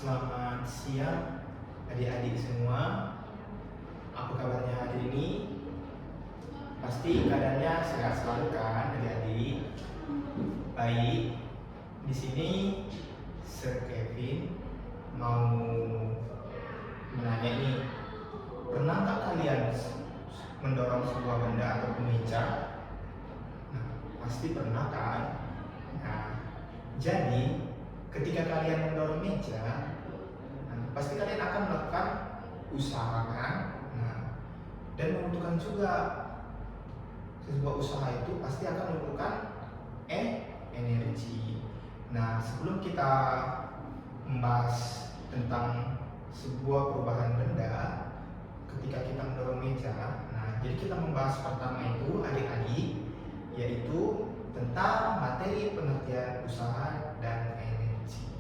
Selamat siang adik-adik semua. Apa kabarnya hari ini? Pasti keadaannya sehat selalu kan adik-adik? Baik. Di sini Sir Kevin mau menanya nih, pernahkah kalian mendorong sebuah benda atau meja? Nah, pasti pernah kan? Nah, jadi ketika kalian mendorong meja, pasti kalian akan melakukan usaha kan? Nah, dan membutuhkan juga sebuah usaha itu pasti akan membutuhkan energi. Nah, sebelum kita membahas tentang sebuah perubahan benda ketika kita mendorong meja, nah jadi kita membahas pertama itu adik-adik, yaitu tentang materi pengertian usaha dan energi.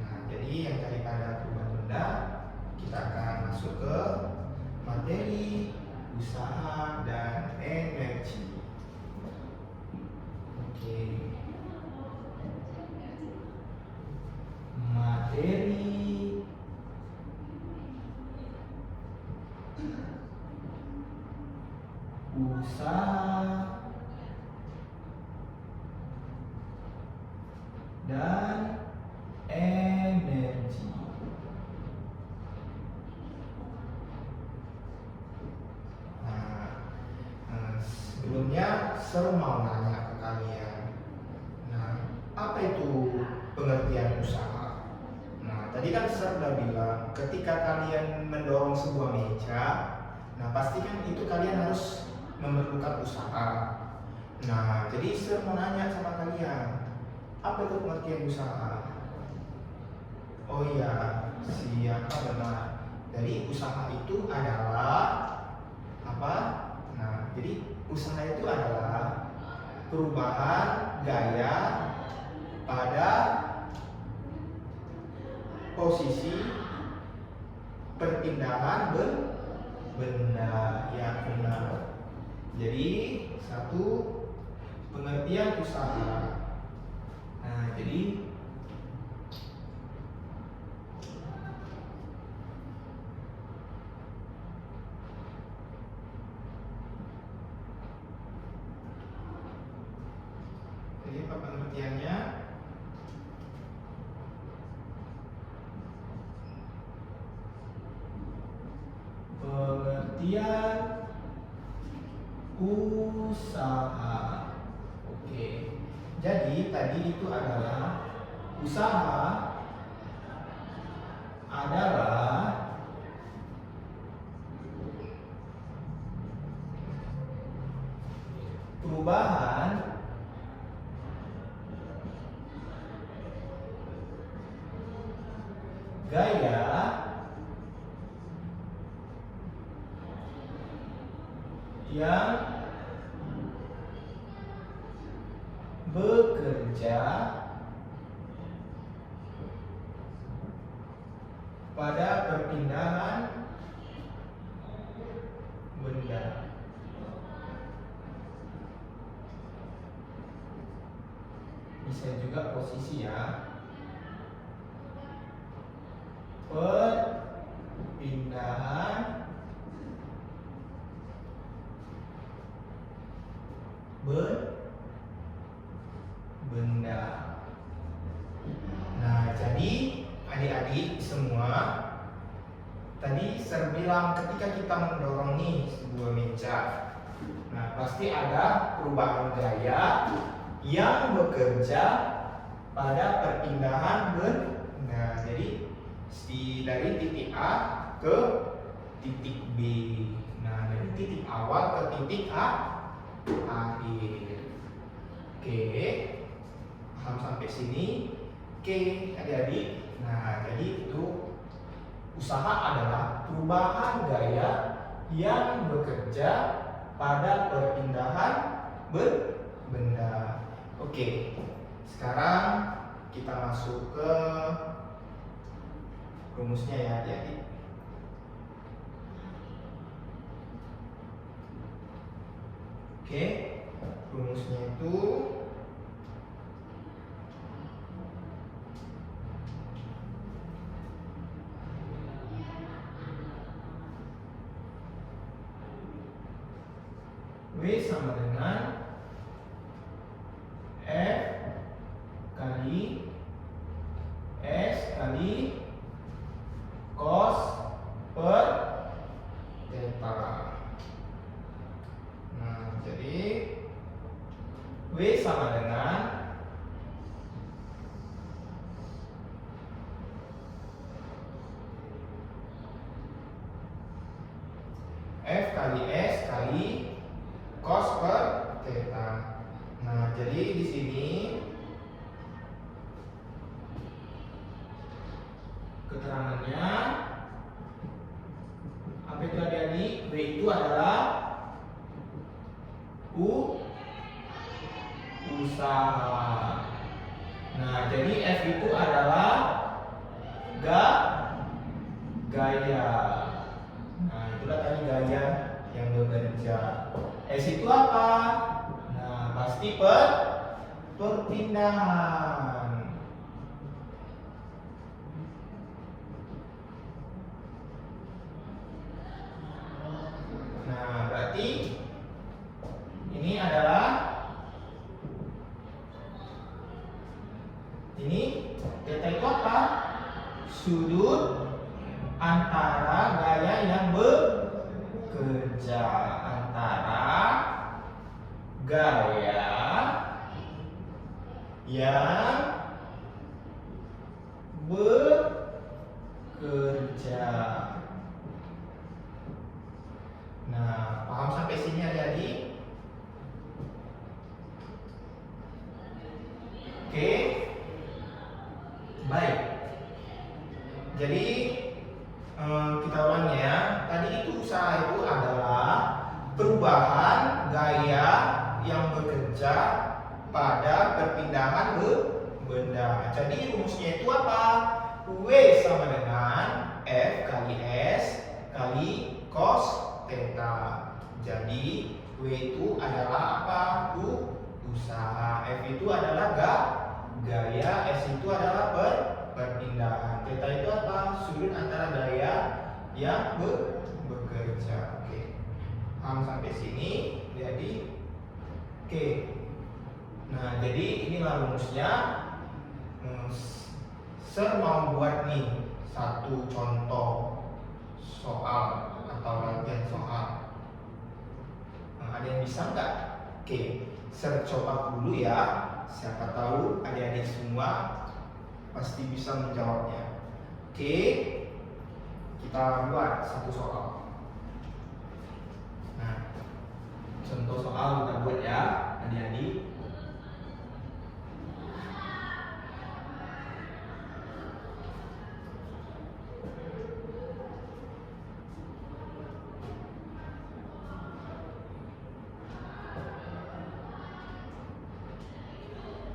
Nah, jadi yang daripada perubahan benda, kita akan masuk ke materi usaha dan energi. Oke. Materi usaha dan energi. Sebelumnya saya mau nanya ke kalian. Nah, apa itu pengertian usaha? Nah, tadi kan saya sudah bilang ketika kalian mendorong sebuah meja, nah pasti kan itu kalian harus memerlukan usaha. Nah, jadi saya mau nanya sama kalian, apa itu pengertian usaha? Oh iya, siapa benar? Jadi usaha itu adalah apa? Nah, jadi usaha itu adalah perubahan gaya pada posisi perpindahan benda. Ya benar. Jadi satu pengertian usaha. Nah, jadi apa pengertiannya? Pengertian usaha. Oke. Jadi tadi itu adalah usaha adalah perubahan gaya yang bekerja pada perpindahan benda. Bisa juga posisi ya. Perpindahan benda. Nah, jadi adik-adik semua, tadi saya bilang ketika kita mendorong nih sebuah meja, nah pasti ada perubahan gaya yang bekerja pada perpindahan benda. Jadi dari titik A ke titik B. Nah, dari titik awal ke titik akhir. Oke, paham sampai sini? Oke, adik-adik. Nah, jadi itu usaha adalah perubahan gaya yang bekerja pada perpindahan benda. Oke, sekarang kita masuk ke rumusnya ya adik-adik. Oke, rumusnya itu W sama dengan F kali S kali cos per theta. Nah, jadi W sama dengan F kali S kali cos per theta. Nah, jadi di sini keterangannya apa itu adik-adik? W itu adalah usaha. Nah, jadi F itu adalah gaya. Nah, itulah tadi gaya yang bekerja. S itu apa? Nah, pasti perpindahan. Nah, berarti ini adalah theta itu apa? Sudut antara gaya yang bekerja, antara gaya yang bekerja. Nah, paham sampai sini adik-adik? Oke. Baik. Jadi kita ulangi ya. Tadi itu usaha itu adalah perubahan gaya yang bekerja pada perpindahan benda. Jadi rumusnya itu apa? W sama dengan F kali S kali cos theta. Jadi W itu adalah apa? Usaha. F itu adalah gaya, S itu adalah perpindahan. Theta itu apa? Sudut antara gaya yang bekerja. Oke. Paham sampai sini? Jadi oke. Nah, jadi inilah rumusnya. Saya mau buat nih satu contoh soal atau latihan soal. Nah, ada yang bisa nggak? Oke, saya coba dulu ya. Siapa tahu adik-adik semua pasti bisa menjawabnya. Oke, kita buat satu soal. Nah, contoh soal kita buat ya, adik-adik.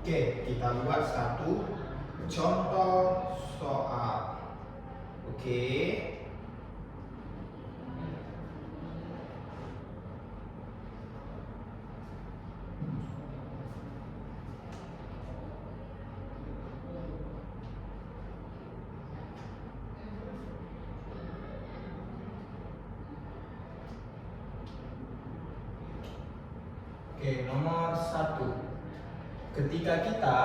Oke, kita buat satu contoh soal. Oke. Oke, nomor 1. Ketika kita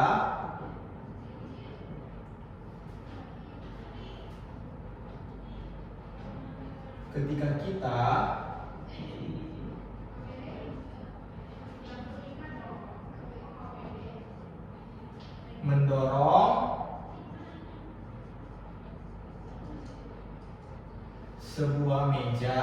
mendorong sebuah meja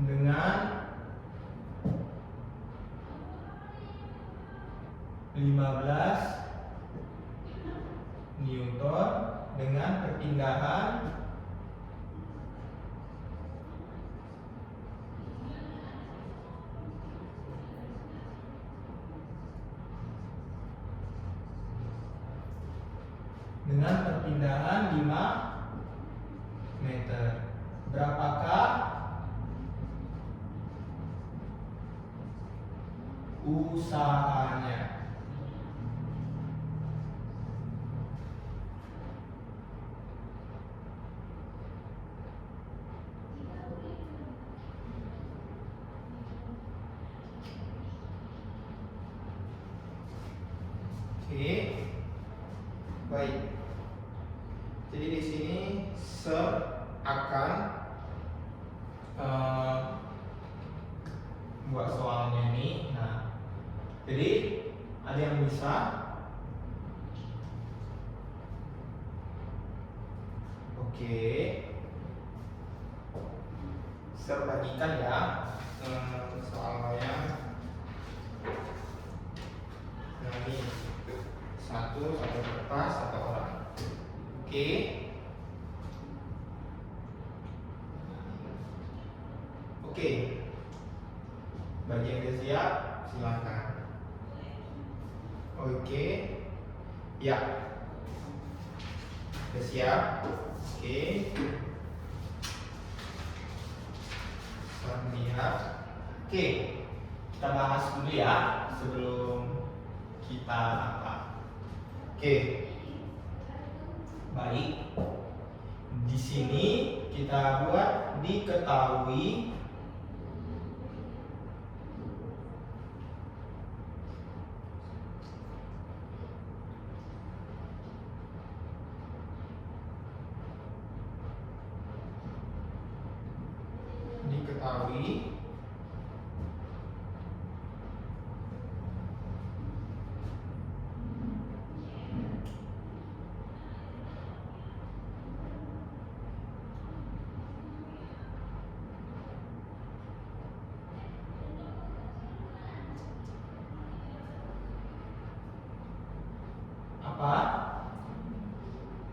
dengan 15 Newton dengan perpindahan dengan perpindahan 5 meter. Berapakah usahanya? akan buat soalnya ini. Nah, jadi ada yang bisa saya bagikan ya soalnya. Nah, ini satu kertas satu orang. Oke. Bagi yang sudah siap, silakan. Ya. Sudah siap? Lihat. Kita bahas dulu ya sebelum kita apa. Baik. Di sini kita buat diketahui.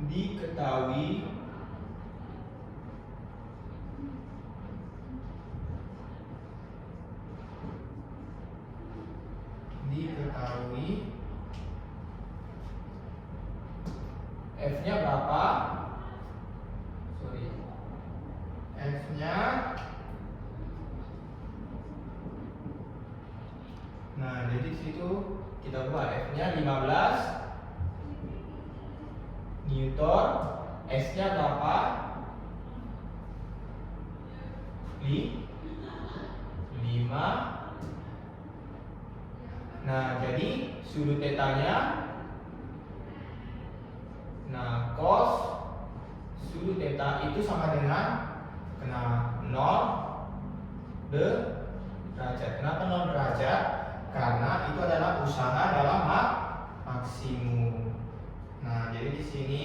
Diketahui F-nya berapa? F-nya, nah jadi di situ kita buat F-nya 15 Newton, S-nya berapa? 5. Nah, jadi sudut tetanya, nah cos sudut theta itu sama dengan 0 derajat. Kenapa 0 derajat? Karena itu adalah usaha dalam maksimum. Nah, jadi di sini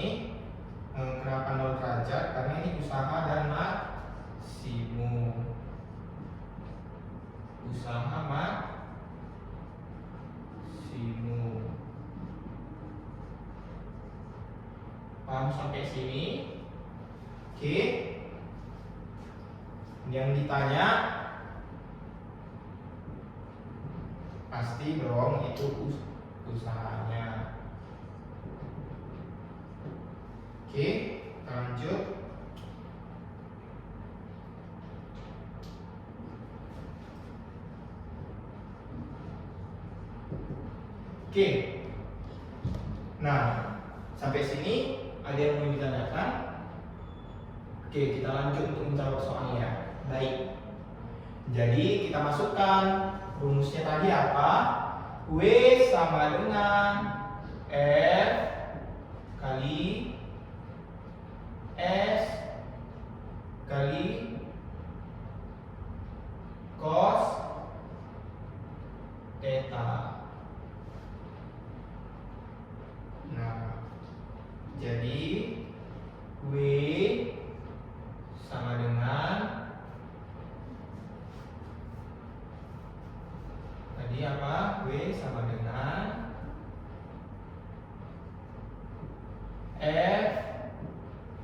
kenapa 0 derajat? Karena ini usaha dan maksimum. Usaha maksimum. Paham sampai sini? Yang ditanya pasti dong itu usahanya. Kita lanjut. Nah, sampai sini ada yang mau ditanyakan? Kita lanjut untuk menjawab soalnya. Baik. Jadi kita masukkan rumusnya tadi apa? W sama dengan F kali S kali cos theta. Nah, jadi W sama dengan tadi apa? W sama dengan F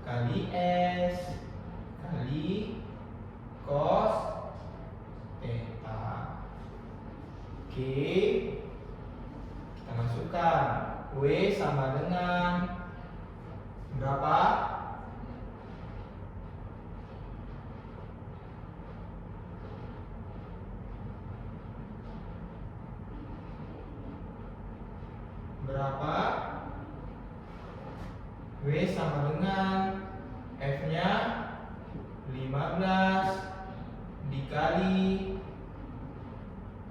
kali S kali cos theta. Kita masukkan W sama dengan berapa? W sama dengan F-nya 15 dikali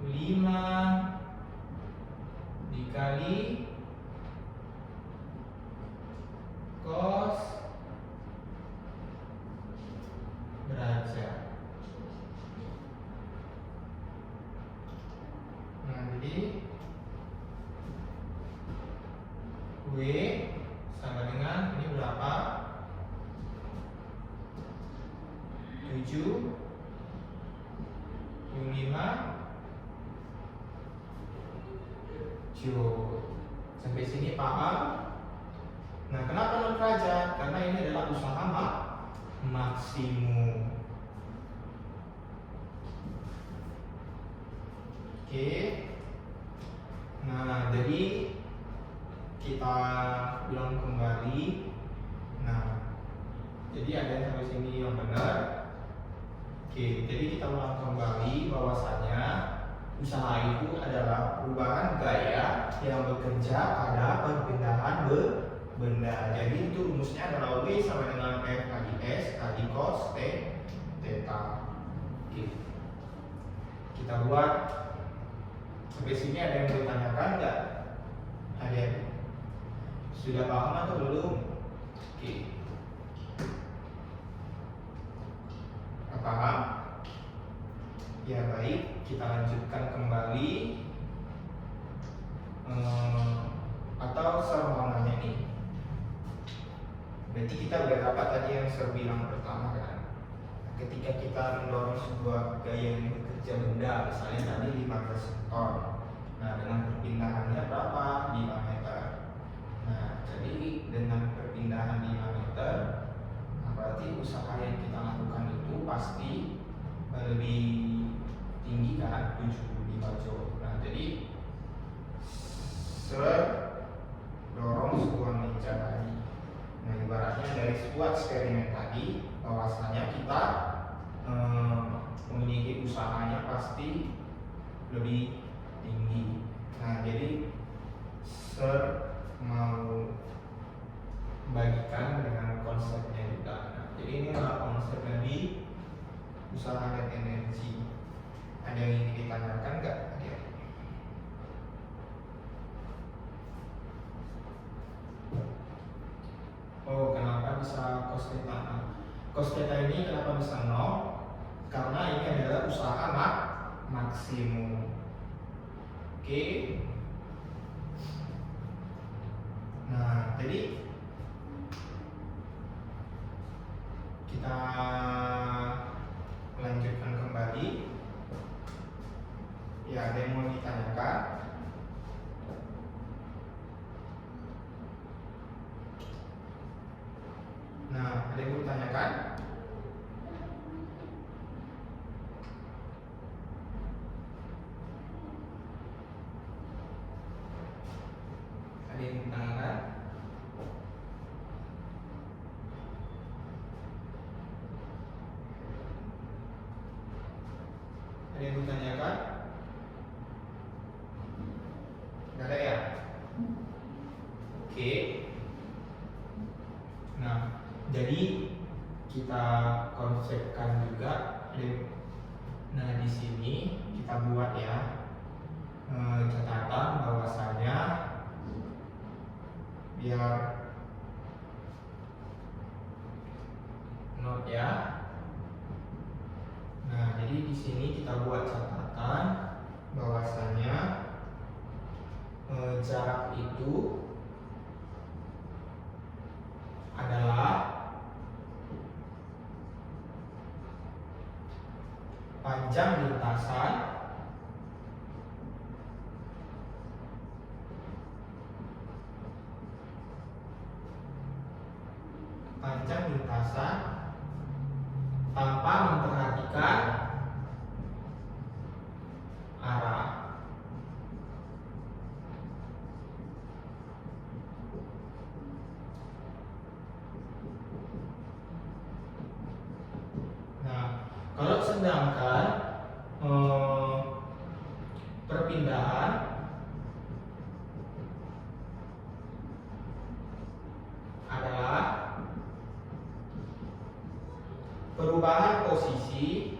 5 dikali cos 7, U5, Jod. Sampai sini paham? Nah, kenapa 0 derajat? Karena ini adalah usaha maksimum. Oke. Nah, jadi kita ulang kembali. Nah, jadi ada yang sampai sini yang benar. Oke, jadi kita ulang kembali bahwasanya usaha itu adalah perubahan gaya yang bekerja pada perpindahan benda. Jadi itu rumusnya adalah W sama dengan F kali S kali cos theta. Oke. Kita buat. Sampai sini ada yang ditanyakan nggak? Ada yang sudah paham atau belum? Oke. Paham? Ya baik, kita lanjutkan kembali. Atau saya mau nanya nih. Berarti kita udah dapat tadi yang saya bilang pertama kan. Ketika kita mendorong sebuah gaya yang bekerja benda, misalnya tadi 15 ton. Nah, dengan perpindahannya berapa? 5 meter. Nah, jadi dengan perpindahan 5 meter, berarti usaha yang kita lakukan itu pasti lebih tinggi kan, 75 joule. Nah, jadi dorong sebuah meja tadi. Nah, ibaratnya dari sebuah eksperimen tadi, bahwasanya kita memiliki usahanya pasti lebih tinggi. Nah, jadi mau bagikan dengan konsepnya juga. Nah, jadi ini adalah konsep dari usaha dan energi. Ada yang ingin ditanyakan nggak? Oh, kenapa bisa cos theta? Cos theta ini kenapa bisa 0? Karena ini adalah usaha maksimum. Oke. Nah, jadi kita lanjutkan kembali. Ya, ada yang mau ditanyakan? Nah, ada yang mau ditanyakan? Ada yang ditanyakan? Ada yang ditanyakan? Nggak ada ya? Oke. Nah, jadi kita konsepkan juga. Nah, di sini kita buat ya catatan bahwasanya biar note ya. Nah, jadi di sini kita buat catatan bahwasanya jarak itu adalah panjang lintasan tanpa memperhatikan arah. Nah, kalau sedangkan perpindahan adalah perubahan posisi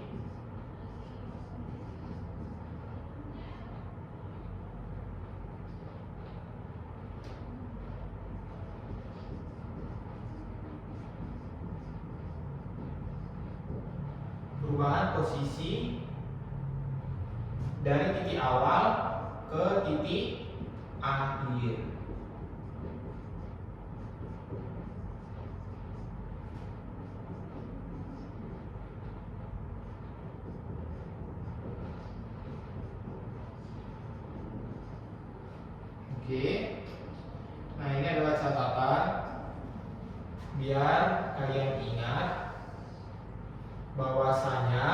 dari titik awal ke titik akhir. bahwasanya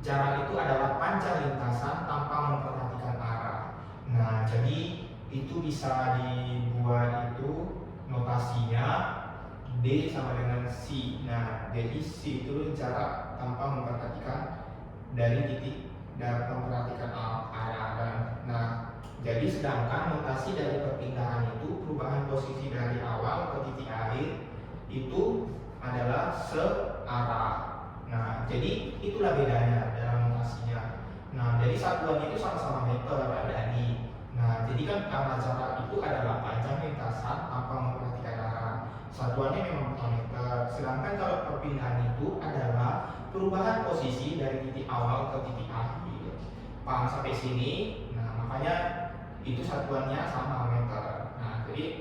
jarak itu adalah panjang lintasan tanpa memperhatikan arah. Nah, jadi itu bisa dibuat itu notasinya D sama dengan C. Nah, jadi C itu jarak tanpa memperhatikan dari titik dan memperhatikan arah. Nah, jadi sedangkan notasi dari perpindahan itu perubahan posisi dari awal ke titik akhir itu adalah searah. Nah, jadi itulah bedanya dalam notasinya. Nah, jadi satuannya itu sama-sama meter ada di. Nah, jadi kan karena jarak itu adalah panjang lintasan tanpa memperhatikan arah. Satuannya memang bukan meter. Sedangkan kalau perpindahan itu adalah perubahan posisi dari titik awal ke titik akhir. Paham sampai sini? Nah, makanya itu satuannya sama meter. Nah, jadi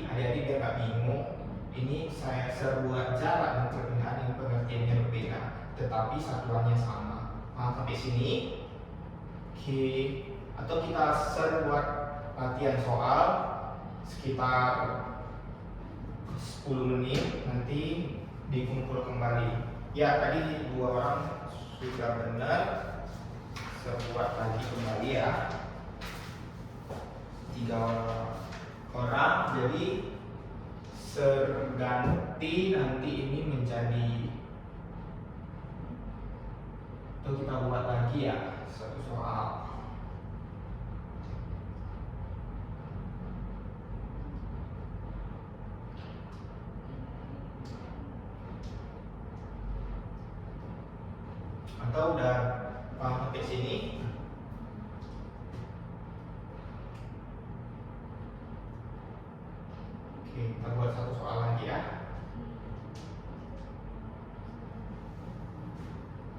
adik-adik biar gak bingung. Ini saya sebuah jarak dan perpindahan yang pengertiannya berbeda, tetapi satuannya sama. Paham sampai sini? Oke. Atau kita buat latihan soal sekitar 10 menit, nanti dikumpul kembali. Ya, tadi 2 orang sudah benar. Saya buat lagi kembali ya. 3 orang, jadi ganti nanti ini menjadi, atau kita buat lagi ya satu soal. Atau udah paham sampai sini? Oke, kita buat satu soal lagi ya.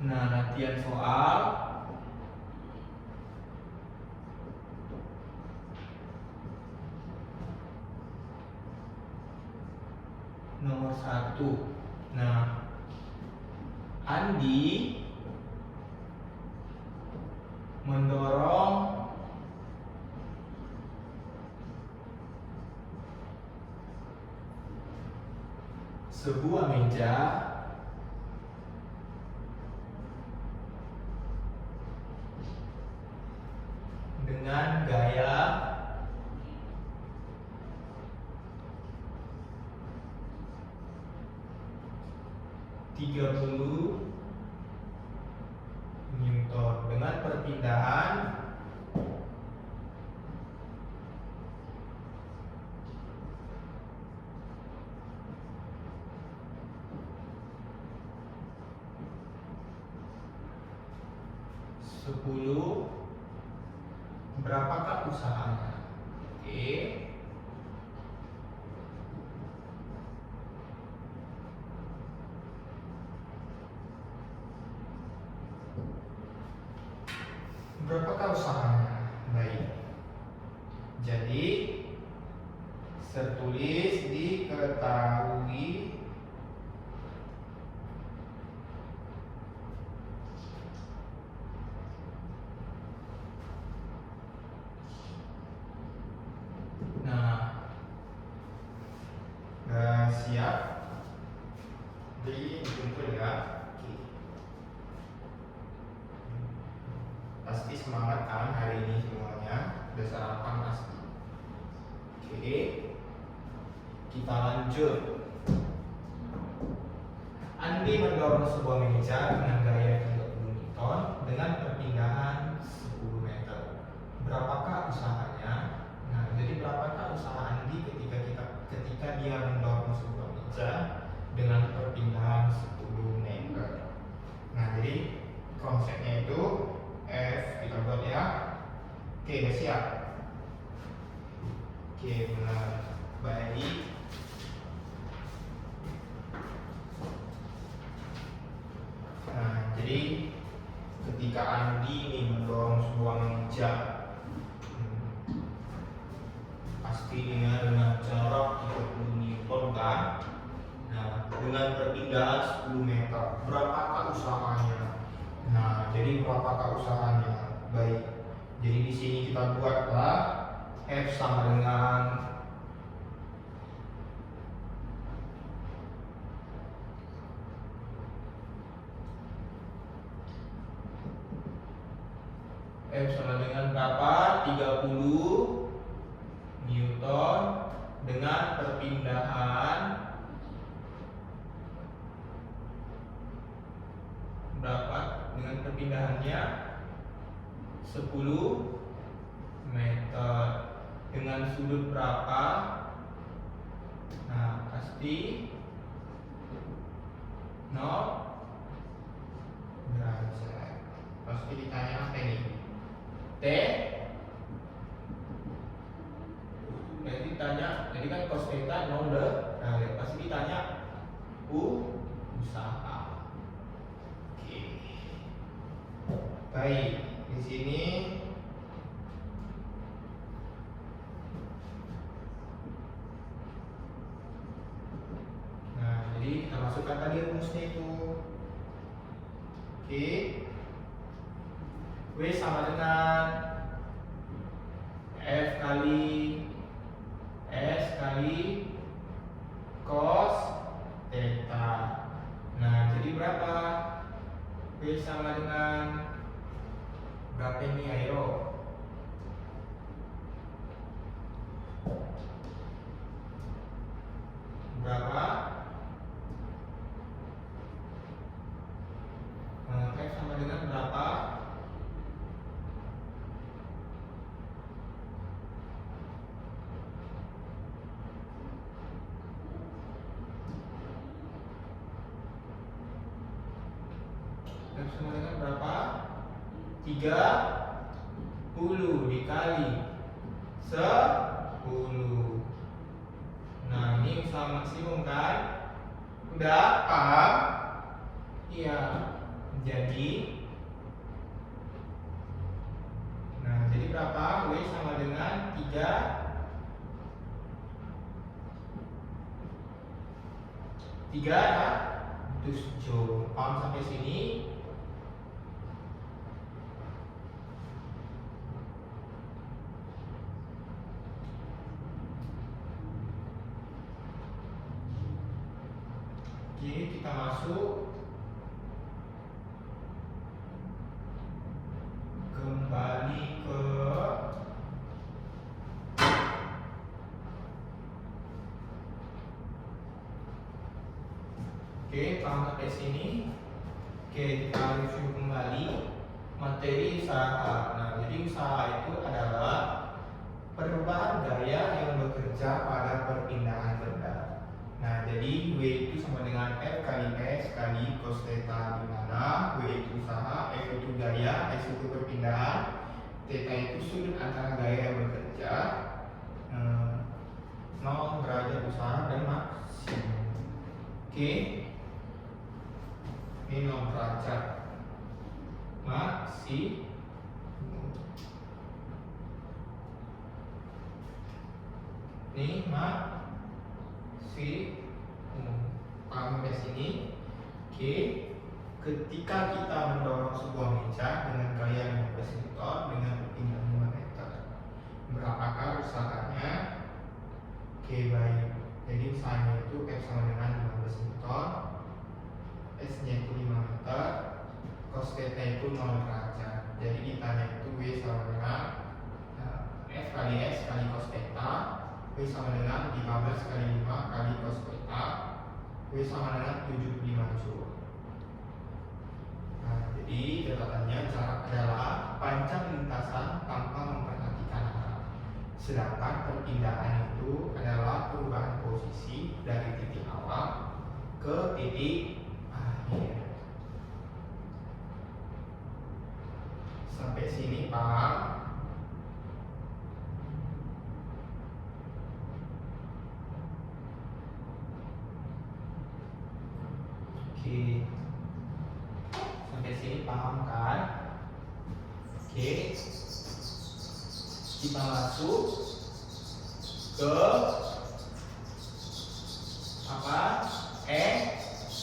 Nah, latihan soal nomor 1. Nah, Andi mendorong sebuah meja dengan gaya 30 Newton dengan perpindahan 10. Berapakah usahanya? Oke. Berapakah usahanya? Baik. Jadi tertulis diketahui siap. Jadi dikumpul ya. Oke. Pasti semangat kan hari ini semuanya. Udah sarapan pasti. Oke. Kita lanjut. Andi mendorong sebuah meja dengan gaya 30 Newton dengan perpindahan 10 meter. Berapakah usahanya? Nah, jadi berapakah usaha Andi ketika dia mendorong sebuah meja dengan perpindahan 10 meter? Nah, jadi konsepnya itu F kita buat ya. Oke, udah siap. Oke, benar. Baik. Nah, jadi ketika Andi ini mendorong sebuah meja, pastinya dengan jarak 30 Newton kan. Nah, dengan perpindahan 10 meter, berapakah usahanya? Nah, jadi berapakah usahanya? Baik. Jadi di sini kita buatlah F sama dengan F sama dengan berapa? 30 Newton dengan perpindahan berapa? Dengan perpindahannya 10 meter dengan sudut berapa? Nah, pasti 0 derajat. Pasti ditanya apa ini? T. Jadi ditanya, jadi kan cos theta 0 derajat. Pasti ditanya usaha. Oke. Baik, di sini jadi kita masukkan tadi rumusnya itu. Oke. W sama dengan F kali S kali cos theta. Nah, jadi berapa? W sama dengan berapa ini, ayo? Berapa? F sama dengan berapa? F sama dengan berapa? 30 dikali 10. Nah, ini usaha maksimum kan? Udah paham? Iya. Jadi berapa? W sama dengan 300 joule. Paham sampai sini? Oke, kita masuk kembali ke paham sampai sini? Kita review kembali materi usaha. Nah, jadi usaha itu adalah perubahan gaya yang bekerja pada perpindahan benda. Nah, jadi W itu sama dengan F kali S kali cos theta, di mana W itu usaha, F itu gaya, S itu perpindahan, theta itu sudut antara gaya yang bekerja, 0 derajat usaha dan maksimum. Oke. Ini 0 derajat maksimum. Ini paham sampai sini? Oke. Ketika kita mendorong sebuah meja dengan gaya 15 Newton dengan perpindahan 5 meter, berapakah usahanya? Oke, baik. Jadi usahanya itu F sama dengan 15 Newton, S nya itu 5 meter, cos theta itu 0 derajat. Jadi ditanya itu W sama dengan F kali S kali cos theta, W sama dengan 15 kali 5 kali cos theta, W sama dengan 75 joule. Nah, jadi catatannya jarak adalah panjang lintasan tanpa memperhatikan arah. Sedangkan perpindahan itu adalah perubahan posisi dari titik awal ke titik akhir. Sampai sini paham? Oke. Sampai sini paham kan? Oke. Kita masuk ke apa?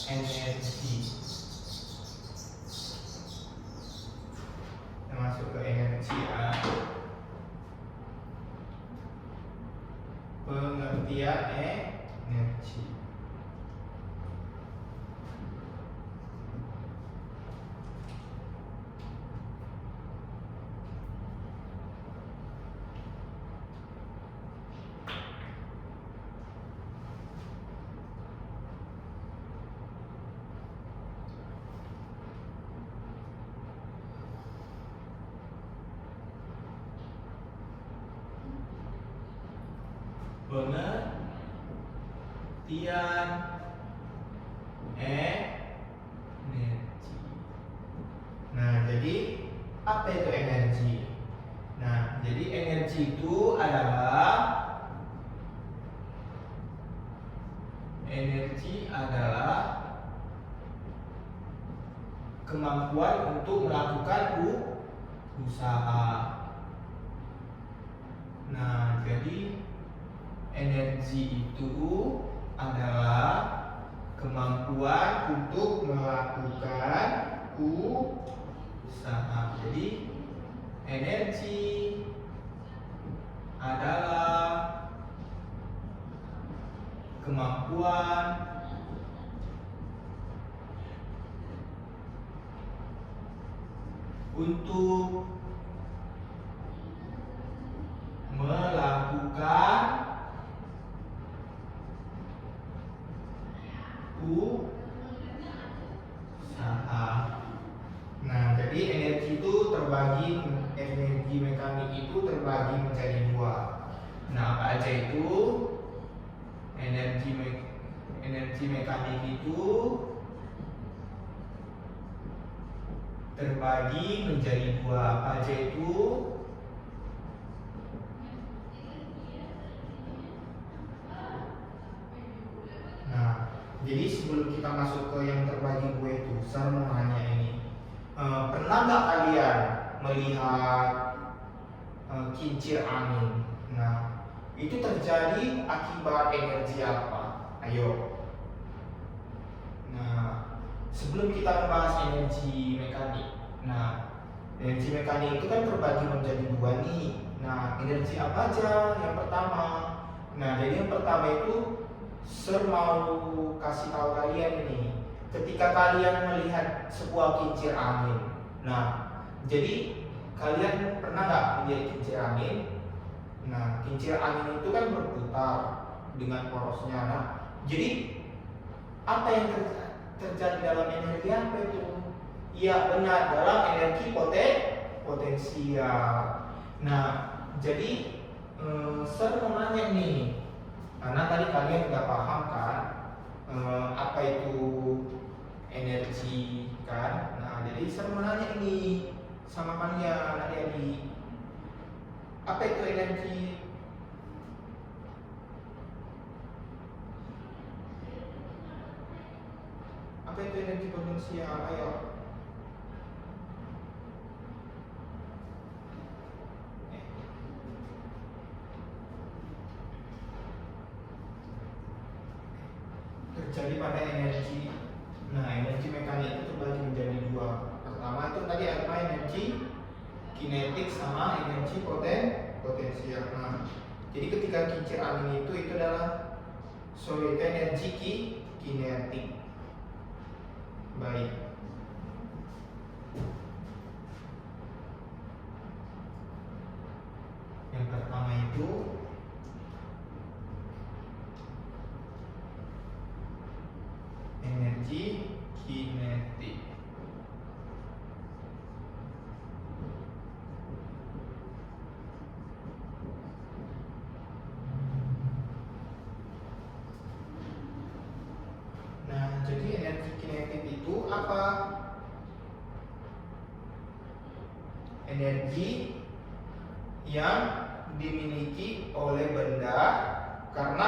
Energi. Kita masuk ke energi ya. Pengertian energi. Pengertian energi. Nah, jadi apa itu energi? Nah, jadi energi itu adalah kemampuan untuk melakukan usaha. Nah, jadi energi itu adalah kemampuan untuk melakukan usaha. Jadi energi adalah kemampuan untuk melakukan usaha. Nah, jadi energi mekanik itu terbagi menjadi dua. Nah, apa aja itu? Energi mekanik itu terbagi menjadi dua. Apa aja itu? Nah, jadi sebelum kita masuk ke yang terbagi dua itu, saya mau nanya ini. Pernah nggak kalian melihat kincir angin? Nah, itu terjadi akibat energi apa? Ayo. Nah, sebelum kita membahas energi mekanik, energi mekanik itu kan terbagi menjadi dua nih. Nah, energi apa aja? Yang pertama. Nah, jadi yang pertama itu Sir mau kasih tahu kalian ini. Ketika kalian melihat sebuah kincir angin, nah, jadi kalian pernah nggak melihat kincir angin? Nah, kincir angin itu kan berputar dengan porosnya. Nah, jadi apa yang terjadi dalam energi apa itu? Iya benar, dalam energi potensial. Nah, jadi saya mau nanya nih, karena tadi kalian udah paham kan apa itu energi kan? Nah, jadi saya mau nanya ini sama kalian adik-adik, apa itu energi? Apa itu energi potensial? Ayo. Terjadi pada energi. Nah, energi mekanik itu terbagi menjadi dua. Pertama itu tadi apa? Energi kinetik sama energi potensial. Nah, jadi ketika kincir angin itu adalah itu energi kinetik. Baik. Yang pertama itu energi kinetik. Nah, jadi energi kinetik itu apa? Energi yang dimiliki oleh benda karena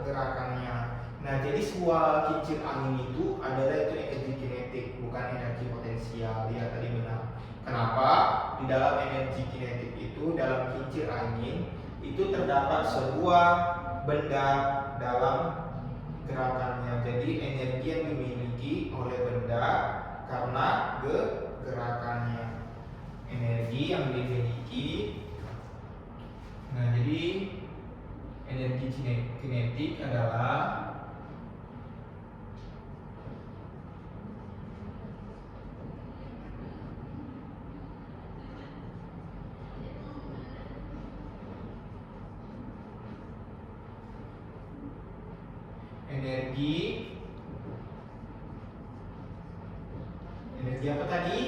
gerakannya. Nah, jadi sebuah kincir angin itu adalah itu energi kinetik, bukan energi potensial. Ya, tadi benar. Kenapa? Di dalam energi kinetik itu, dalam kincir angin itu terdapat sebuah benda dalam gerakannya. Jadi energi yang dimiliki oleh benda karena gerakannya. Energi yang dimiliki. Nah, jadi energi kinetik adalah energi apa tadi?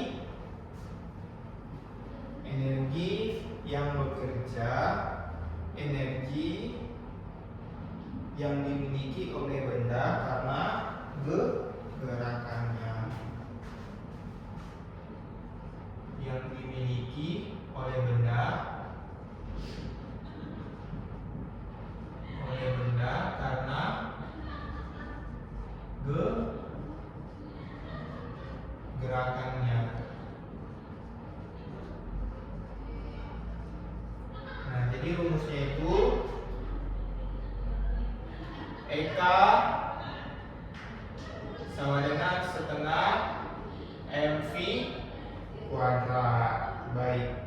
Energi yang bekerja, energi yang dimiliki oleh benda karena gerakannya. Yang dimiliki oleh benda karena gerakannya. Nah, jadi rumusnya itu Eka sama dengan setengah mv kuadrat. Baik.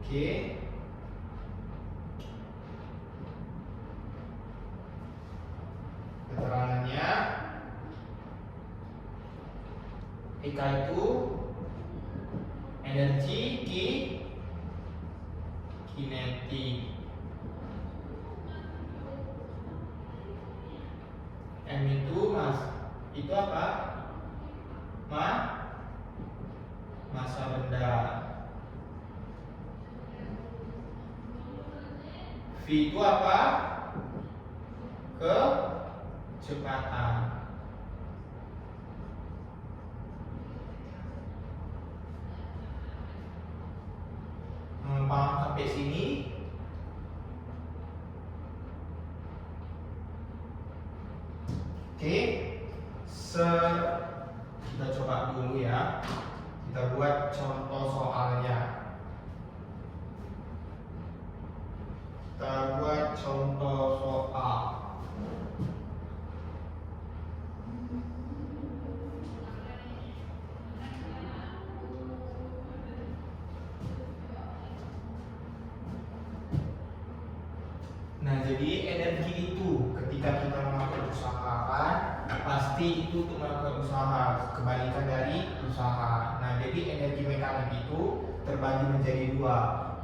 Oke. Keterangannya, Eka itu energi kinetik. M itu apa? Massa benda. V itu apa? Kecepatan. Paham sampai sini? Oke, kita coba dulu ya. Kita buat contoh soalnya. Kita buat contoh soal. Nah, jadi energi itu ketika kita melakukan usaha kan, pasti itu untuk melakukan usaha, kebalikan dari usaha. Nah, jadi energi mekanik itu terbagi menjadi dua.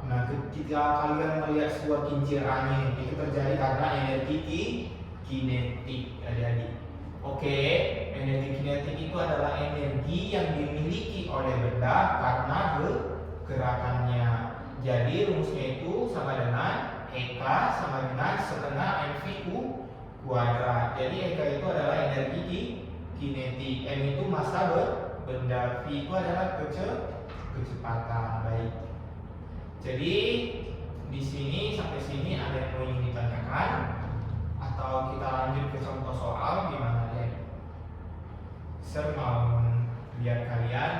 Nah, ketika kalian melihat sebuah kincir angin, itu terjadi karena energi kinetik, adik-adik. Oke, energi kinetik itu adalah energi yang dimiliki oleh benda karena gerakannya. Jadi rumusnya itu sama dengan Eka sama dengan setengah mv kuadrat. Jadi Eka itu adalah energi kinetik, M itu massa benda, V itu adalah kecepatan. Baik. Jadi di sini sampai sini ada yang mau ingin ditanyakan atau kita lanjut ke contoh soal gimana deh? Saya mau lihat kalian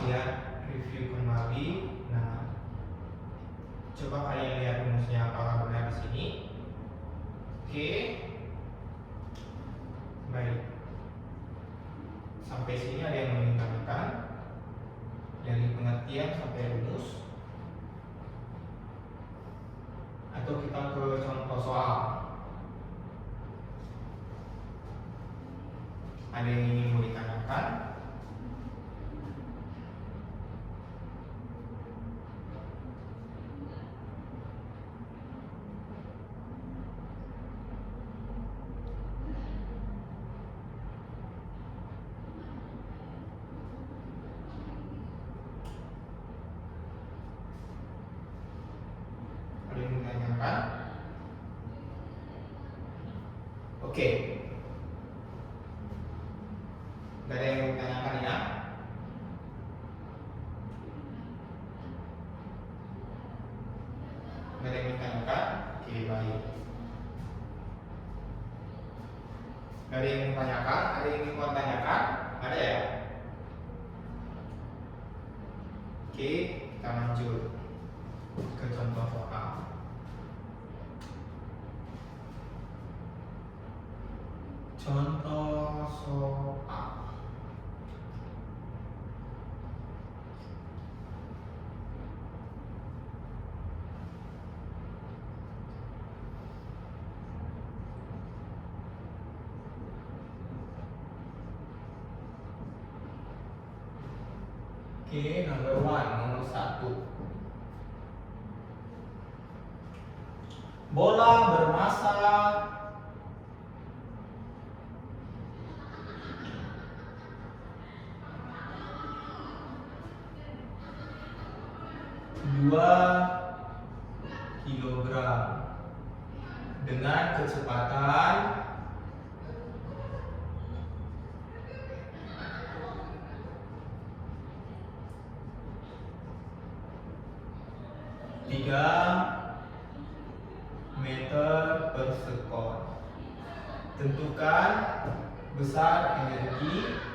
lihat review kembali. Nah, coba kalian lihat rumusnya apakah benar di sini. Oke. Baik. Sampai sini ada yang ingin tanyakan dari pengertian sampai rumus, atau kita ke contoh soal? Ada yang ingin mau ditanyakan? Ada yang ditanyakan? Oke. Gak ada yang ditanyakan ya? Gak ada yang ditanyakan? Oke, baik. Gak ada yang ditanyakan? Ada yang ingin kau tanyakan? Ada ya? Oke, kita lanjut ke contoh soal. Contoh soal. Oke, nomor 1. Bola bermassa 2 kilogram dengan kecepatan 3 meter per sekon. Tentukan besar energi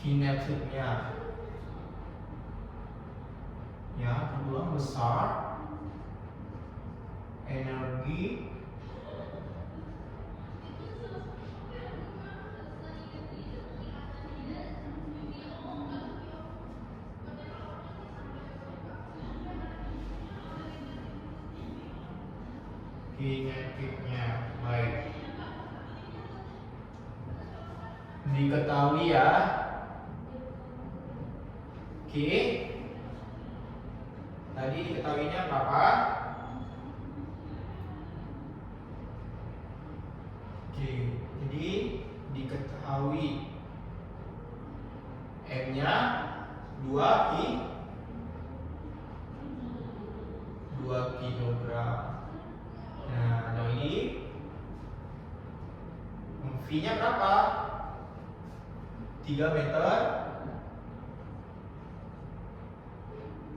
kinetiknya. Yang kedua, besar energi kinetiknya. Baik, diketahui ya. Oke, tadi diketahuinya berapa? Oke, jadi diketahui M-nya 2 kilogram. Nah, ini V-nya berapa? 3 meter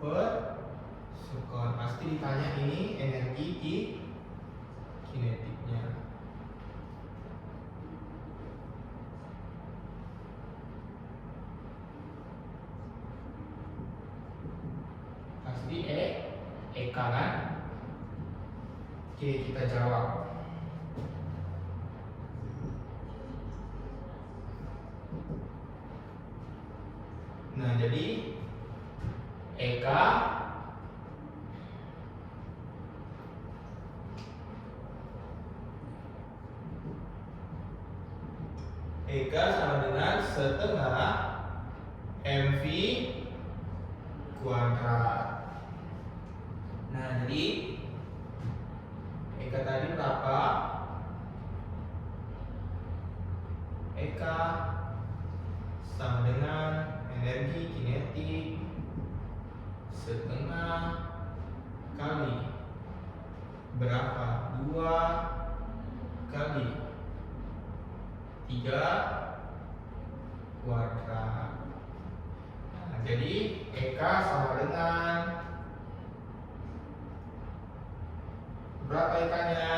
per sekon. Pasti ditanya ini energi kinetiknya. Pasti EK kan? Oke, kita jawab. Nah, jadi EK sama dengan setengah MV kuadrat. Nah, jadi EK tadi berapa? EK sama dengan energi kinetik setengah kali berapa? 2 kali 3 kuadrat. Nah, jadi EK sama dengan berapa EK-nya?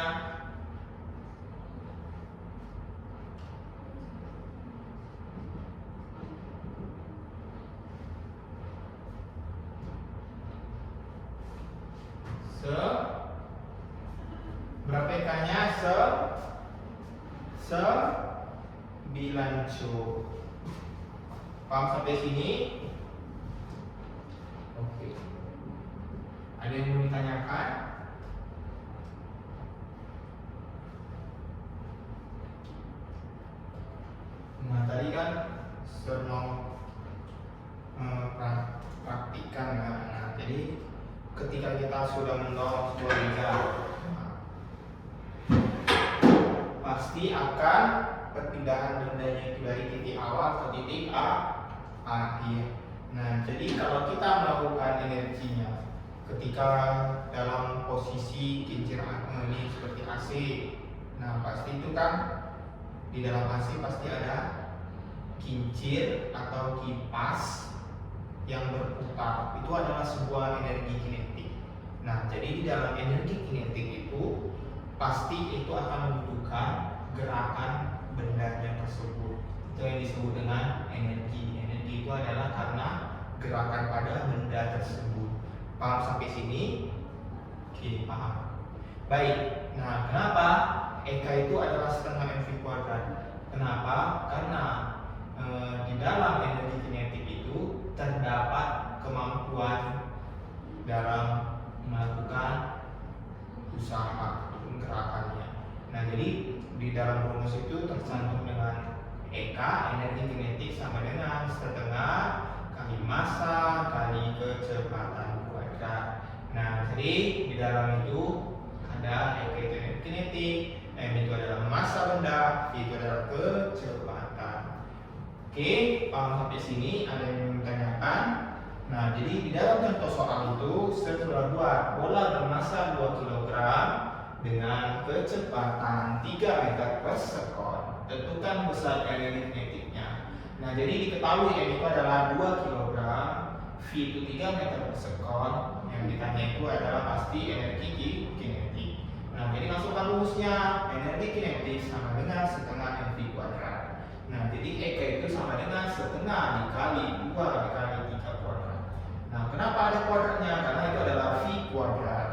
Berapa EK-nya? 9 joule. Paham sampai sini? Oke. Ada yang mau ditanyakan? Nah, tadi kan mau praktikan kan. Nah, jadi ketika kita sudah mendorong sebuah meja, pasti akan perpindahan bendanya itu dari titik awal ke titik akhir. Nah, jadi kalau kita melakukan energinya ketika dalam posisi kincir ini seperti AC, nah pasti itu kan di dalam AC pasti ada kincir atau kipas yang berputar. Itu adalah sebuah energi kinetik. Nah, jadi di dalam energi kinetik itu pasti itu akan membutuhkan gerakan bendanya tersebut. Itu yang disebut dengan energi. Energi itu adalah karena gerakan pada benda tersebut. Paham sampai sini? Oke, paham. Baik. Nah, kenapa EK itu adalah setengah MV kuadrat? Kenapa? Karena di dalam energi kinetik itu terdapat kemampuan dalam melakukan usaha gerakannya. Nah, jadi di dalam rumus itu tercantum dengan EK, energi kinetik sama dengan setengah kali massa kali kecepatan kuadrat. Nah, jadi di dalam itu ada EK itu energi kinetik, M itu adalah massa benda, V itu adalah kecepatan. Oke, paham sampai sini? Ada yang menanyakan? Nah, jadi di dalam contoh soal itu saya sudah buat bola bermassa 2 kg dengan kecepatan 3 meter per sekon. Tentukan besar energi kinetiknya. Nah, jadi diketahui M itu adalah 2 kg, V itu 3 meter per sekon. Yang ditanya itu adalah pasti energi kinetik. Nah, jadi masukkan rumusnya. Energi kinetik sama dengan setengah mv kuadrat. Nah, jadi EK itu sama dengan setengah dikali 2 dikali 3 kuadrat. Nah, kenapa ada kuadratnya? Karena itu adalah V kuadrat.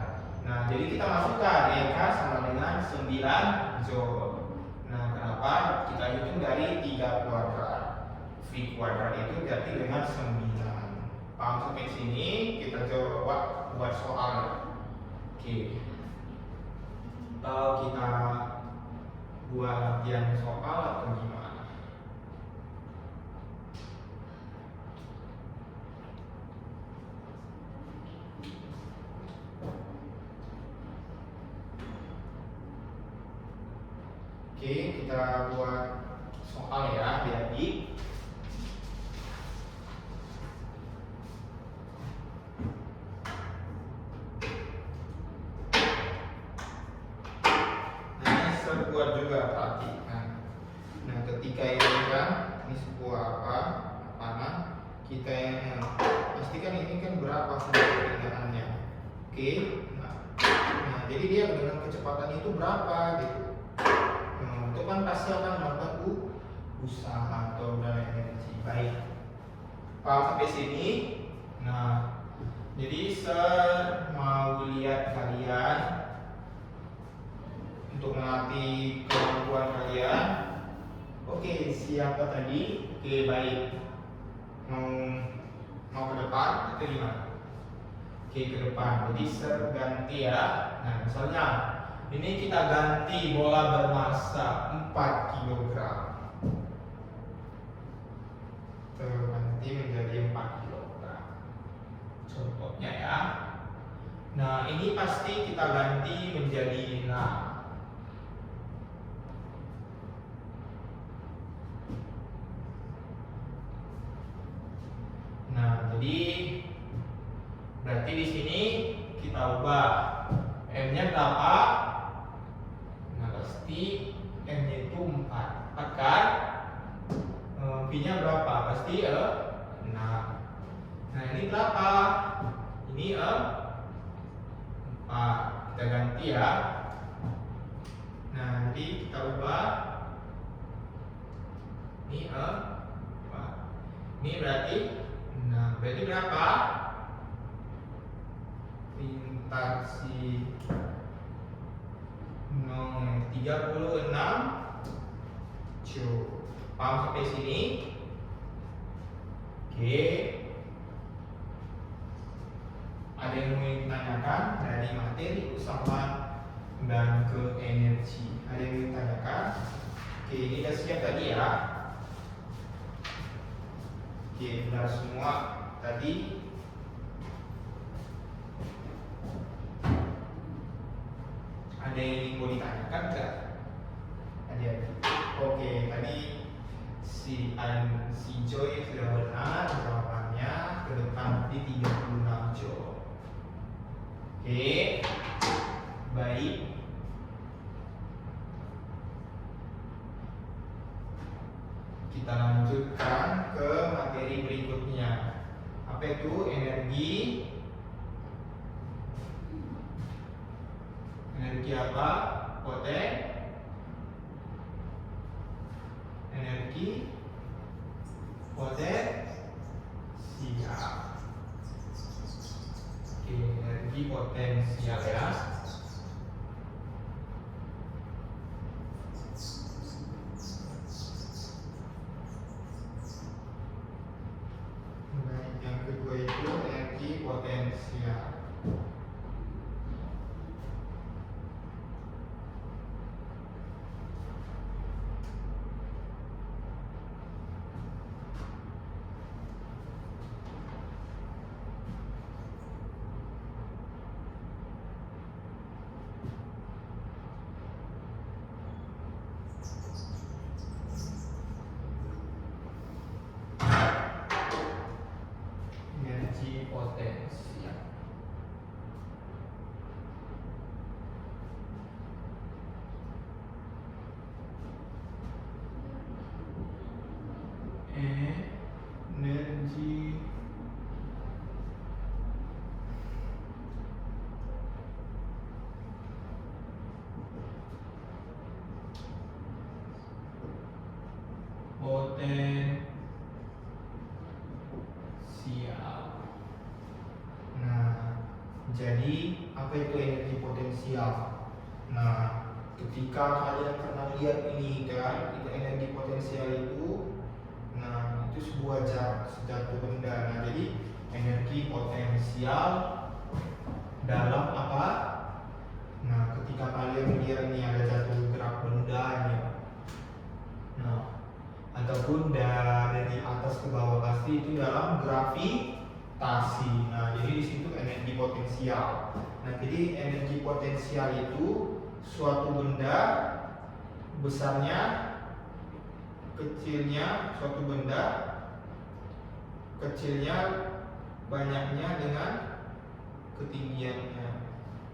Nah, jadi kita masukkan EK sama dengan 9 Joule. Nah, kenapa? Kita hitung dari 3 kuadrat. V kuadrat itu berarti dengan 9. Paham sampai sini? Kita coba buat soal. Oke. Kita buat latihan soal atau gimana? Oke, kita buat soal ya, adik-adik. Buat juga perhatikan. Nah, ketika ini kan ini sebuah panah, kita yang pastikan ini kan berapa ketinggiannya. Oke. Nah, jadi dia dengan kecepatan itu berapa gitu. Itu kan pasti akan melakukan usaha atau dana energi. Baik. Paham sampai sini? Nah, jadi saya mau lihat kalian untuk melatih kemampuan kalian. Oke, siapa tadi? Oke, baik. Mau ke depan atau gimana? Oke, ke depan. Jadi ganti ya. Nah, misalnya ini kita ganti bola bermassa 4 kg. Terganti menjadi 4 kg. Contohnya ya. Nah, ini pasti kita ganti menjadi 6. Nah, jadi berarti di sini kita ubah M-nya berapa? Nah, pasti M-nya itu 4. 4 kan? V-nya berapa? Pasti 6. Nah, ini berapa? Ini 4. Kita ganti ya. Nah, jadi kita ubah. Ini 4. Ini berarti berarti berapa? Pintar si 36 Joule. Paham sampai sini? Oke. Ada yang mau ditanyakan dari materi usaha dan ke energi? Ada yang mau ditanyakan? Oke, ini udah siap tadi ya. Oke, benar semua tadi. Ada yang mau ditanyakan enggak? Ada. Oke, tadi si Joy sudah benar jawabannya, ke depan di 36 Joule. Oke, baik. Kita lanjutkan ke materi berikutnya. Apa itu energi? Energi apa? Energi potensial. Oke, energi potensial ya. Yang kedua itu energi potensial. apa itu energi potensial. Nah, ketika kalian pernah lihat ini kan, itu energi potensial itu, nah itu sebuah jatuh benda. Nah, jadi energi potensial dalam apa? Nah, ketika kalian lihat ini ada jatuh gerak benda ini, nah ataupun dari atas ke bawah, pasti itu dalam gravitasi. Nah, jadi di situ energi potensial. Nah, jadi energi potensial itu suatu benda besarnya, kecilnya, suatu benda kecilnya, banyaknya dengan ketinggiannya.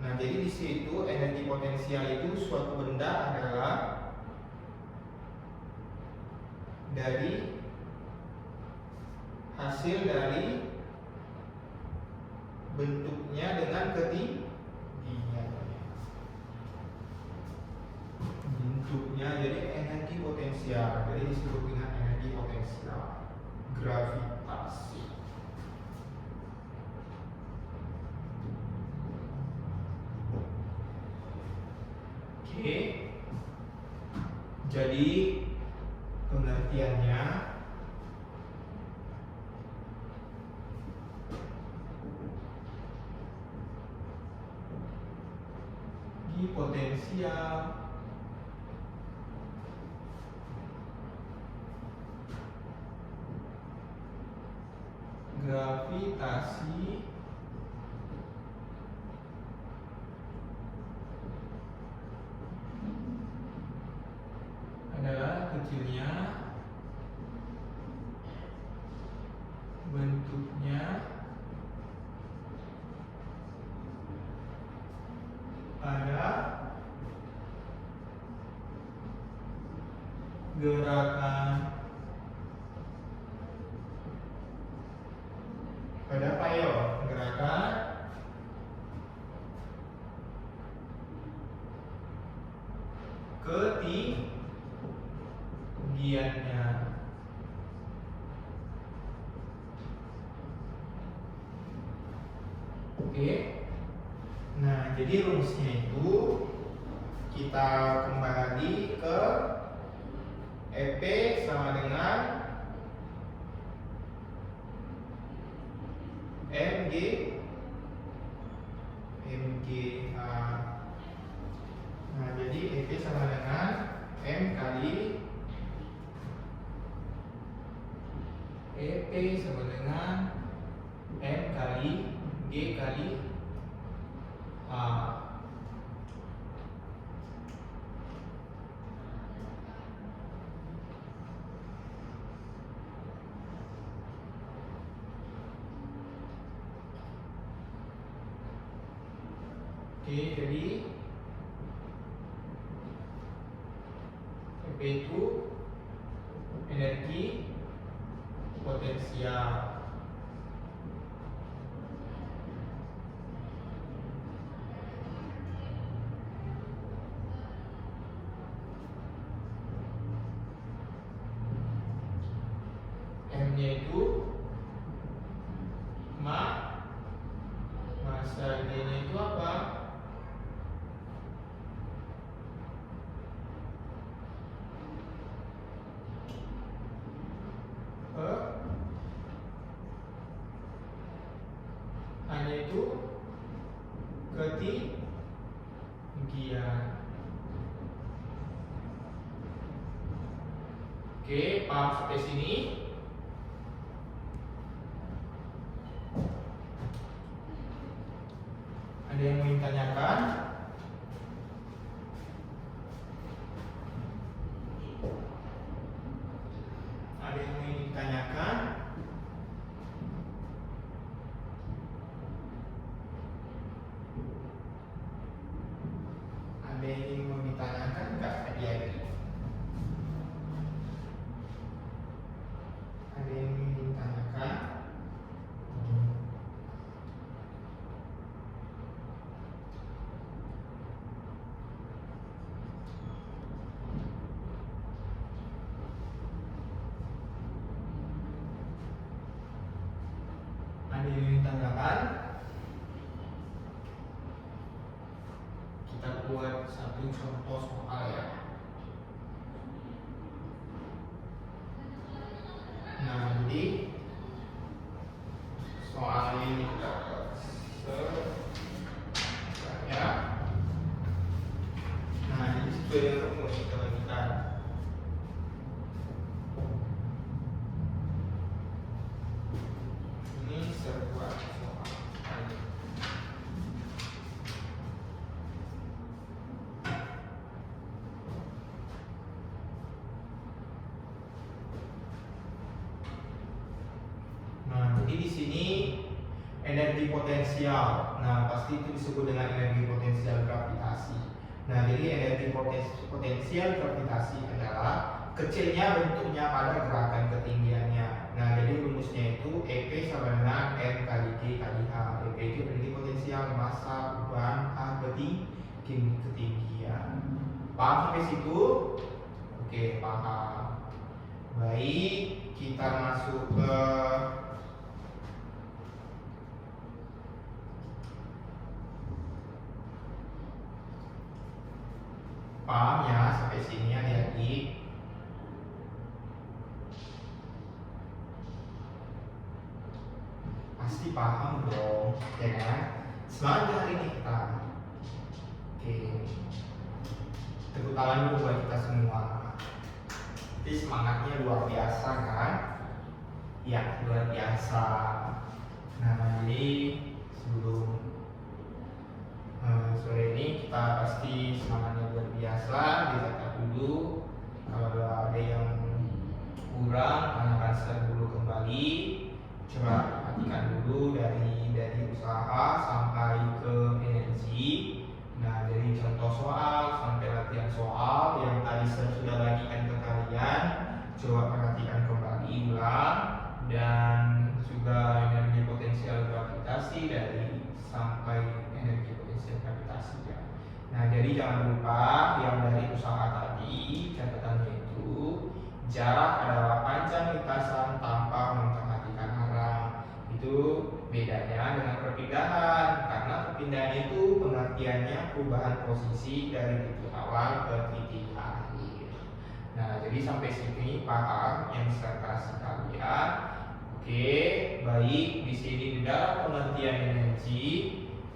Nah, jadi di situ energi potensial itu suatu benda adalah dari hasil dari bentuknya dengan ketinggiannya. Bentuknya jadi energi potensial. Jadi disebut dengan energi potensial gravitasi. Oke. Jadi pengertiannya di potensial gravitasi adalah kecilnya, bentuknya pada gerakan pada apa ya? Gerakan ketinggiannya. Oke. Nah, jadi rumusnya itu kita kembali ke EP sama dengan MG MGH. Nah, jadi EP sama dengan M kali EP sama dengan M kali G kali H. Oke, jadi EP itu energi potensial. M-nya itu massa, G-nya itu apa? Hanya itu ketinggian. Oke, paham sampai sini? Ada yang mau ditanyakan? Ada yang mau ditanyakan? Ada yang mau ditanyakan nggak tadi? Ada yang ingin ditanyakan? buat satu contoh soal ya. Nah, jadi soal ini kita ya. Nah, ini sesuai dengan rumus kita lakukan. Ini sebuah soal. Nah, jadi di sini energi potensial. Nah, pasti itu disebut dengan energi potensial gravitasi. Nah, jadi energi potensial gravitasi adalah kecilnya bentuknya pada gerakan ketinggiannya. Nah, jadi rumusnya itu EP sama dengan M kali G kali H. EP itu energi potensial, massa, beban, H berarti ketinggian. Paham sampai situ? Oke, paham. Baik, kita masuk ke paham ya sampai sini adik-adik. Pasti paham dong, ya kan? Semangat hari ini kita. Oke. Tepuk tangan dulu buat kita semua. Jadi semangatnya luar biasa kan? Ya, luar biasa. Nah, jadi sebelum sore ini kita pasti semangatnya luar biasa. Dicatat dulu. Kalau ada yang kurang, tanyakan dulu kembali. Coba perhatikan dulu dari usaha sampai ke energi. Nah, dari contoh soal sampai latihan soal yang tadi saya sudah bagikan ke kalian, coba perhatikan kembali ulang. Dan juga energi potensial gravitasi dari sampai energi potensial gravitasi ya. Nah, jadi jangan lupa yang dari usaha tadi catatannya itu jarak adalah panjang lintasan tanpa memperhatikan arah. Itu bedanya dengan perpindahan, karena perpindahan itu pengertiannya perubahan posisi dari titik awal ke titik akhir. Nah, jadi sampai sini paham yang saya kasih kalian. Oke, baik. Di sini di dalam pengertian energi,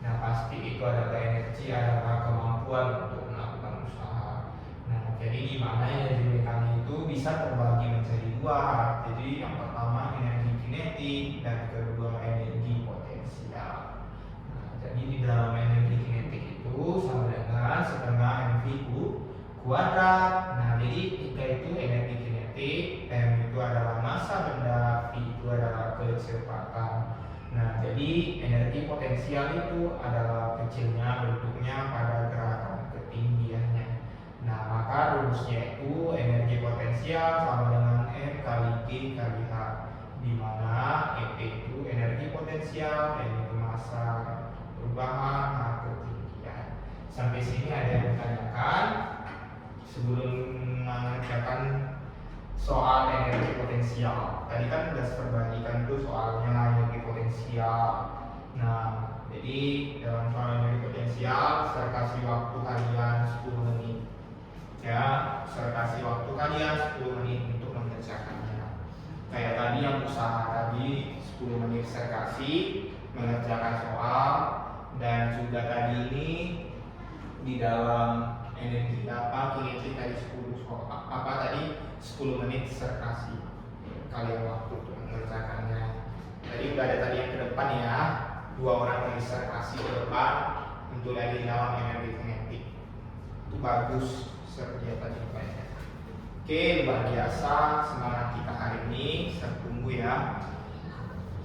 nah pasti itu adalah energi adalah kemampuan untuk melakukan usaha. Nah, jadi gimana energi mekanik itu bisa terbagi menjadi dua. Jadi yang pertama energi kinetik dan kedua energi potensial. Nah, jadi di dalam energi kinetik itu sama dengan setengah mv kuadrat. Nah, jadi kita itu energi kinetik, m itu adalah massa benda, v itu adalah kecepatan. Nah, jadi energi potensial itu adalah kecilnya bentuknya pada gerakan ketinggiannya. Nah, maka rumusnya itu energi potensial sama dengan M kali G kali H, di mana EP itu energi potensial, M itu massa perubahan, H ketinggian. Sampai sini ada yang ditanyakan? Sebelum mengerjakan soal energi potensial, tadi kan sudah terbagikan tuh soalnya energi potensial. Nah, jadi dalam soal energi potensial saya kasih waktu kalian 10 menit ya, saya kasih waktu kalian 10 menit untuk mengerjakannya. Kayak tadi yang usaha tadi 10 menit saya kasih mengerjakan soal, dan juga tadi ini di dalam energi apa kinetik tadi 10 soal apa tadi 10 menit saya kasih kalian waktu untuk mengerjakannya. Jadi udah ada tadi yang ke depan ya, 2 orang yang saya kasih ke depan untuk dari dalam energi kinetik. Itu bagus seperti tadi banyak. Oke, luar biasa semangat kita hari ini. Saya tunggu ya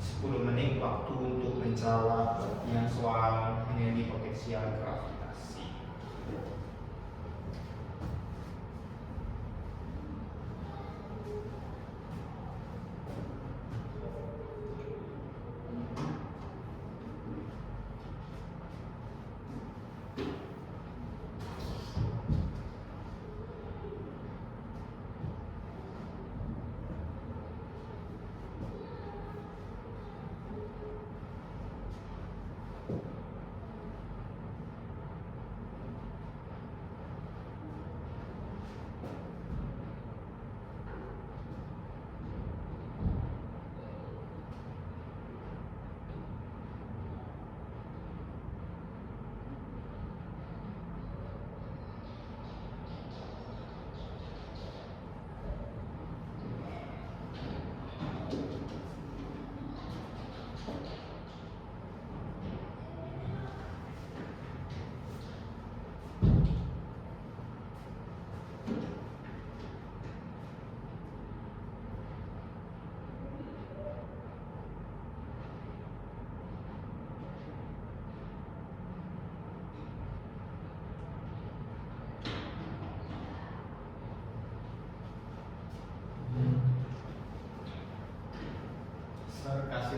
10 menit waktu untuk menjawab yang soal energi potensial gravitasi.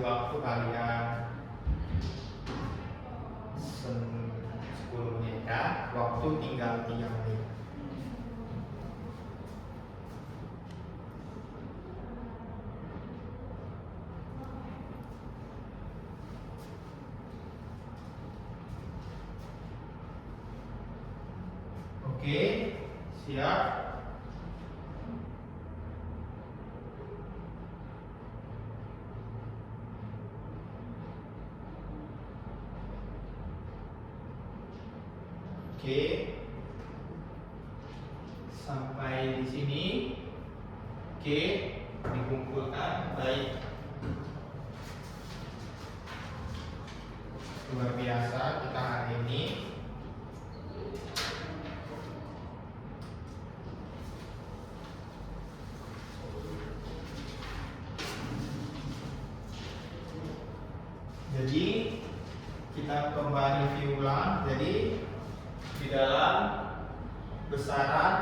waktu kalian 10 menit ya, waktu tinggal 3 menit. Oke, siap. Oke, sampai di sini. Oke, dikumpulkan. Baik, luar biasa kita hari ini. Jadi kita kembali review ulang. Jadi di dalam besaran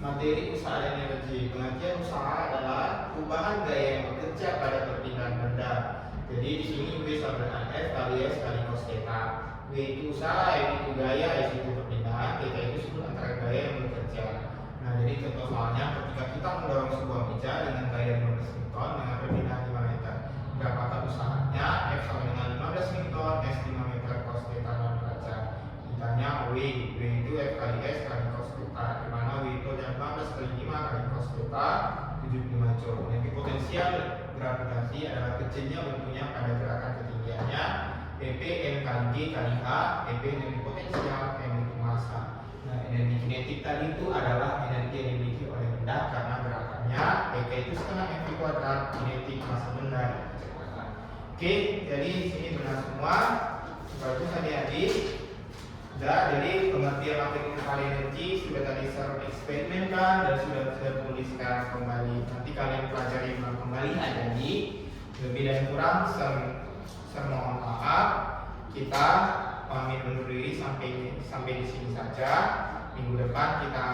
materi usaha dan energi, pengertian usaha adalah perubahan gaya yang bekerja pada perpindahan benda. Jadi di sini W sama dengan F kali S kali cos theta. W itu usaha, M itu gaya, S itu perpindahan, theta itu sudut antara gaya yang bekerja. Nah, jadi contoh soalnya ketika kita mendorong sebuah meja dengan gaya 15 Newton dengan perpindahan 5 meter, berapakah usahanya? F sama dengan 15 Newton, S 5 meter, cos theta 6 derajat. Ditanya W itu F kali S kali cos theta, di mana W itu adalah 15 kali 5 kali cos theta 75 joule. Jadi potensial gravitasi adalah kecilnya bentuknya pada gerakan ketinggiannya. PP M kali G kali H, PP energi potensial, M itu massa. Nah, energi kinetik tadi itu adalah energi yang dimiliki oleh benda karena gerakannya. PK itu setengah mv kuadrat, kinetik massa benda. Oke, jadi di sini benar semua. Bagus adik-adik. Sudah, jadi pengertian materi kali energi sudah tadi saya eksperimenkan dan sudah saya tuliskan kembali. Nanti kalian pelajari kembali aja nih. Lebih dan kurang saya mohon maaf. Kita pamit undur diri sampai di sini saja. Minggu depan kita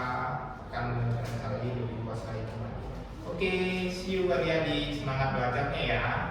akan belajar lagi lebih luas lagi kembali. Oke, see you adik-adik. Semangat belajarnya ya.